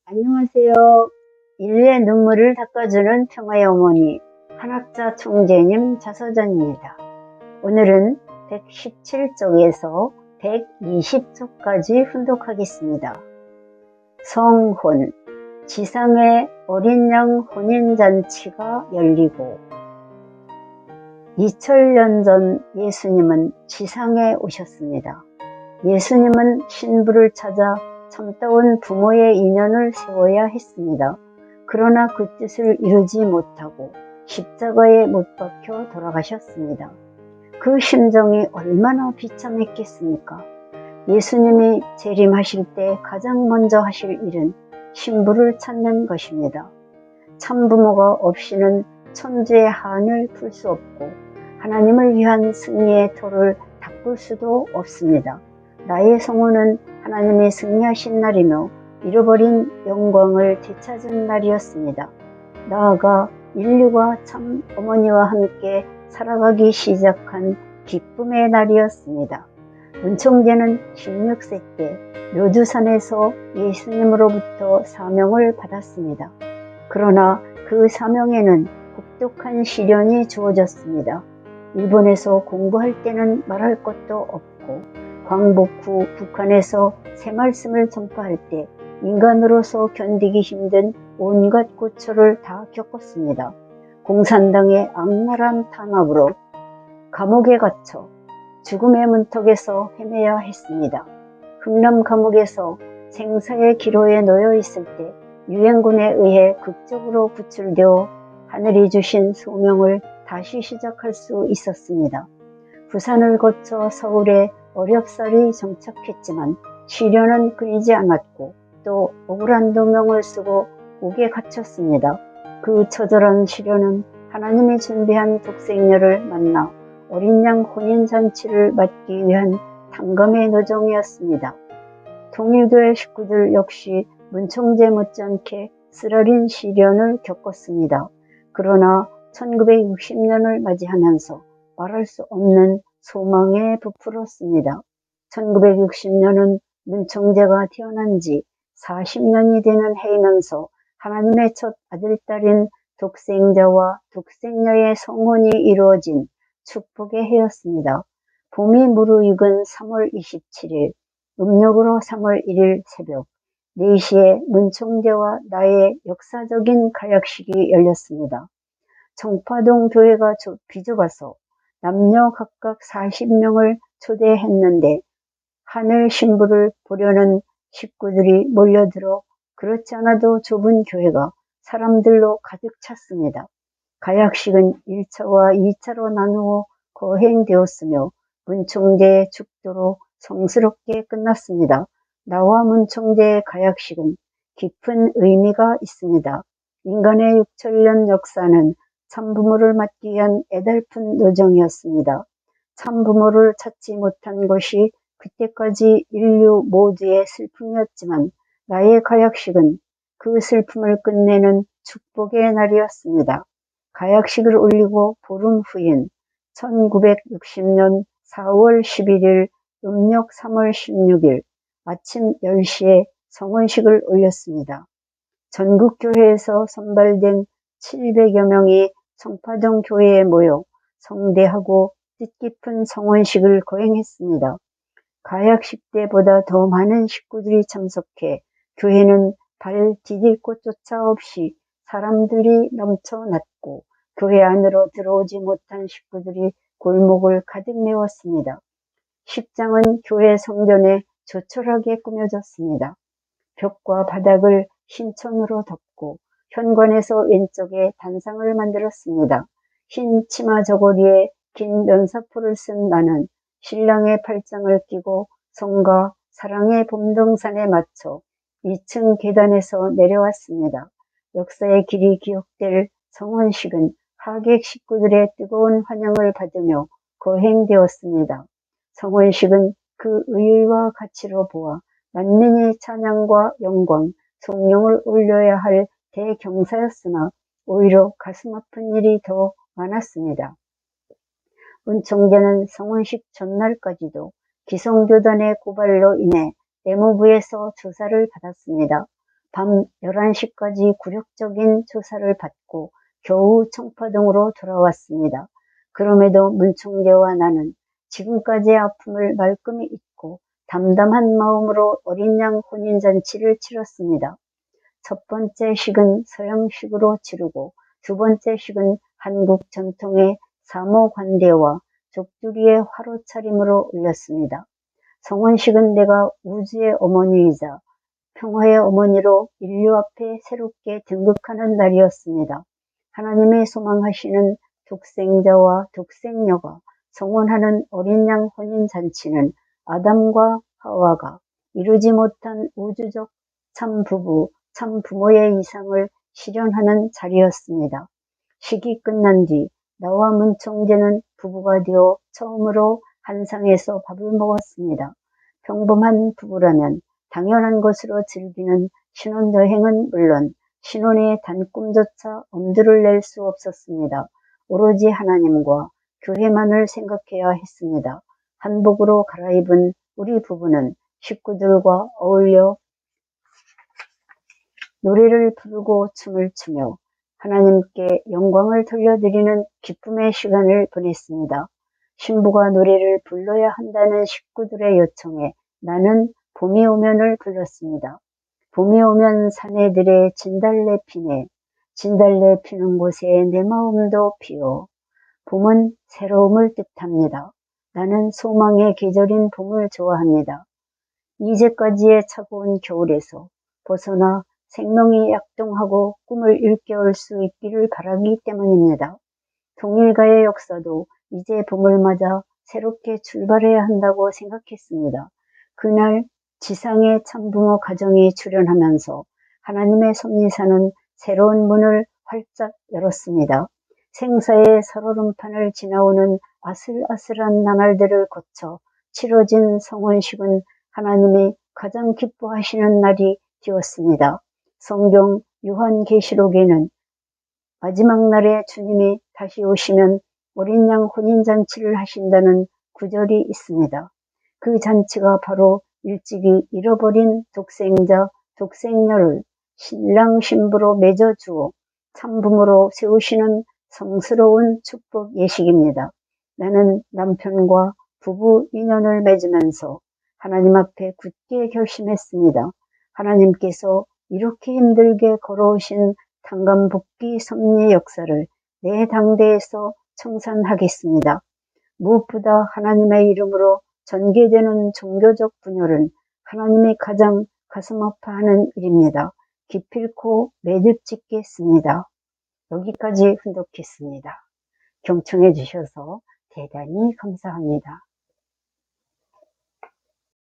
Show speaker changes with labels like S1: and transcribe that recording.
S1: 안녕하세요. 인류의 눈물을 닦아주는 평화의 어머니, 한학자 총재님 자서전입니다. 오늘은 117쪽에서 120쪽까지 훈독하겠습니다. 성혼, 지상의 어린 양 혼인잔치가 열리고 2000년 전 예수님은 지상에 오셨습니다. 예수님은 신부를 찾아 참다운 부모의 인연을 세워야 했습니다. 그러나 그 뜻을 이루지 못하고 십자가에 못 박혀 돌아가셨습니다. 그 심정이 얼마나 비참했겠습니까? 예수님이 재림하실 때 가장 먼저 하실 일은 신부를 찾는 것입니다. 참부모가 없이는 천주의 한을 풀 수 없고 하나님을 위한 승리의 터를 닦을 수도 없습니다. 나의 성혼은 하나님이 승리하신 날이며 잃어버린 영광을 되찾은 날이었습니다. 나아가 인류가 참 어머니와 함께 살아가기 시작한 기쁨의 날이었습니다. 문총재는 16세 때 묘두산에서 예수님으로부터 사명을 받았습니다. 그러나 그 사명에는 혹독한 시련이 주어졌습니다. 일본에서 공부할 때는 말할 것도 없고 광복 후 북한에서 새말씀을 전파할 때 인간으로서 견디기 힘든 온갖 고초를 다 겪었습니다. 공산당의 악랄한 탄압으로 감옥에 갇혀 죽음의 문턱에서 헤매야 했습니다. 흥남 감옥에서 생사의 기로에 놓여 있을 때 유엔군에 의해 극적으로 구출되어 하늘이 주신 소명을 다시 시작할 수 있었습니다. 부산을 거쳐 서울에 어렵사리 정착했지만 시련은 끊이지 않았고 또 억울한 누명을 쓰고 옥에 갇혔습니다. 그 처절한 시련은 하나님이 준비한 독생녀를 만나 어린 양 혼인잔치를 맞기 위한 탕감의 노정이었습니다. 통일교회 식구들 역시 문총재 못지않게 쓰라린 시련을 겪었습니다. 그러나 1960년을 맞이하면서 말할 수 없는 소망에 부풀었습니다. 1960년은 문총재가 태어난 지 40년이 되는 해이면서 하나님의 첫 아들딸인 독생자와 독생녀의 성혼이 이루어진 축복의 해였습니다. 봄이 무르익은 3월 27일, 음력으로 3월 1일 새벽 4시에 문총재와 나의 역사적인 가약식이 열렸습니다. 청파동 교회가 비좁아서 남녀 각각 40명을 초대했는데 하늘 신부를 보려는 식구들이 몰려들어 그렇지 않아도 좁은 교회가 사람들로 가득 찼습니다. 가약식은 1차와 2차로 나누어 거행되었으며 문총재의 축도로 성스럽게 끝났습니다. 나와 문총재의 가약식은 깊은 의미가 있습니다. 인간의 6천년 역사는 참부모를 맞기 위한 애달픈 노정이었습니다. 참부모를 찾지 못한 것이 그때까지 인류 모두의 슬픔이었지만 나의 가약식은 그 슬픔을 끝내는 축복의 날이었습니다. 가약식을 올리고 보름 후인 1960년 4월 11일 음력 3월 16일 아침 10시에 성혼식을 올렸습니다. 전국교회에서 선발된 700여 명이 청파동 교회에 모여 성대하고 뜻깊은 성혼식을 거행했습니다. 가약식 때보다 더 많은 식구들이 참석해 교회는 발 디딜 곳조차 없이 사람들이 넘쳐났고 교회 안으로 들어오지 못한 식구들이 골목을 가득 메웠습니다. 식장은 교회 성전에 조촐하게 꾸며졌습니다. 벽과 바닥을 신천으로 덮고 현관에서 왼쪽에 단상을 만들었습니다. 흰 치마 저고리에 긴 면사포를 쓴 나는 신랑의 팔짱을 끼고 성가 사랑의 봄동산에 맞춰 2층 계단에서 내려왔습니다. 역사의 길이 기억될 성혼식은 하객 식구들의 뜨거운 환영을 받으며 거행되었습니다. 성혼식은 그 의의와 가치로 보아 만민이 찬양과 영광, 성령을 올려야 할 대경사였으나 오히려 가슴 아픈 일이 더 많았습니다. 문총재는 성혼식 전날까지도 기성교단의 고발로 인해 내무부에서 조사를 받았습니다. 밤 11시까지 굴욕적인 조사를 받고 겨우 청파동으로 돌아왔습니다. 그럼에도 문총재와 나는 지금까지의 아픔을 말끔히 잊고 담담한 마음으로 어린 양 혼인잔치를 치렀습니다. 첫 번째 식은 서양식으로 치르고 두 번째 식은 한국 전통의 사모관대와 족두리의 화로차림으로 올렸습니다. 성혼식은 내가 우주의 어머니이자 평화의 어머니로 인류 앞에 새롭게 등극하는 날이었습니다. 하나님이 소망하시는 독생자와 독생녀가 성혼하는 어린 양 혼인잔치는 아담과 하와가 이루지 못한 우주적 참 부부, 참 부모의 이상을 실현하는 자리였습니다. 식이 끝난 뒤 나와 문총재는 부부가 되어 처음으로 한 상에서 밥을 먹었습니다. 평범한 부부라면 당연한 것으로 즐기는 신혼여행은 물론 신혼의 단꿈조차 엄두를 낼 수 없었습니다. 오로지 하나님과 교회만을 생각해야 했습니다. 한복으로 갈아입은 우리 부부는 식구들과 어울려 노래를 부르고 춤을 추며 하나님께 영광을 돌려드리는 기쁨의 시간을 보냈습니다. 신부가 노래를 불러야 한다는 식구들의 요청에 나는 봄이 오면을 불렀습니다. 봄이 오면 사내들의 진달래 피네. 진달래 피는 곳에 내 마음도 피어. 봄은 새로움을 뜻합니다. 나는 소망의 계절인 봄을 좋아합니다. 이제까지의 차가운 겨울에서 벗어나 생명이 약동하고 꿈을 일깨울 수 있기를 바라기 때문입니다. 통일가의 역사도 이제 봄을 맞아 새롭게 출발해야 한다고 생각했습니다. 그날 지상의 참부모 가정이 출현하면서 하나님의 섭리사는 새로운 문을 활짝 열었습니다. 생사의 살얼음판을 지나오는 아슬아슬한 나날들을 거쳐 치러진 성혼식은 하나님이 가장 기뻐하시는 날이 되었습니다. 성경 요한계시록에는 마지막 날에 주님이 다시 오시면 어린 양 혼인잔치를 하신다는 구절이 있습니다. 그 잔치가 바로 일찍이 잃어버린 독생자, 독생녀를 신랑 신부로 맺어주어 참부모로 세우시는 성스러운 축복 예식입니다. 나는 남편과 부부 인연을 맺으면서 하나님 앞에 굳게 결심했습니다. 하나님께서 이렇게 힘들게 걸어오신 tan감복귀 섭리 역사를 내 당대에서 청산하겠습니다. 무엇보다 하나님의 이름으로 전개되는 종교적 분열은 하나님이 가장 가슴 아파하는 일입니다. 기필코 매듭짓겠습니다. 여기까지 훈독했습니다. 경청해 주셔서 대단히 감사합니다.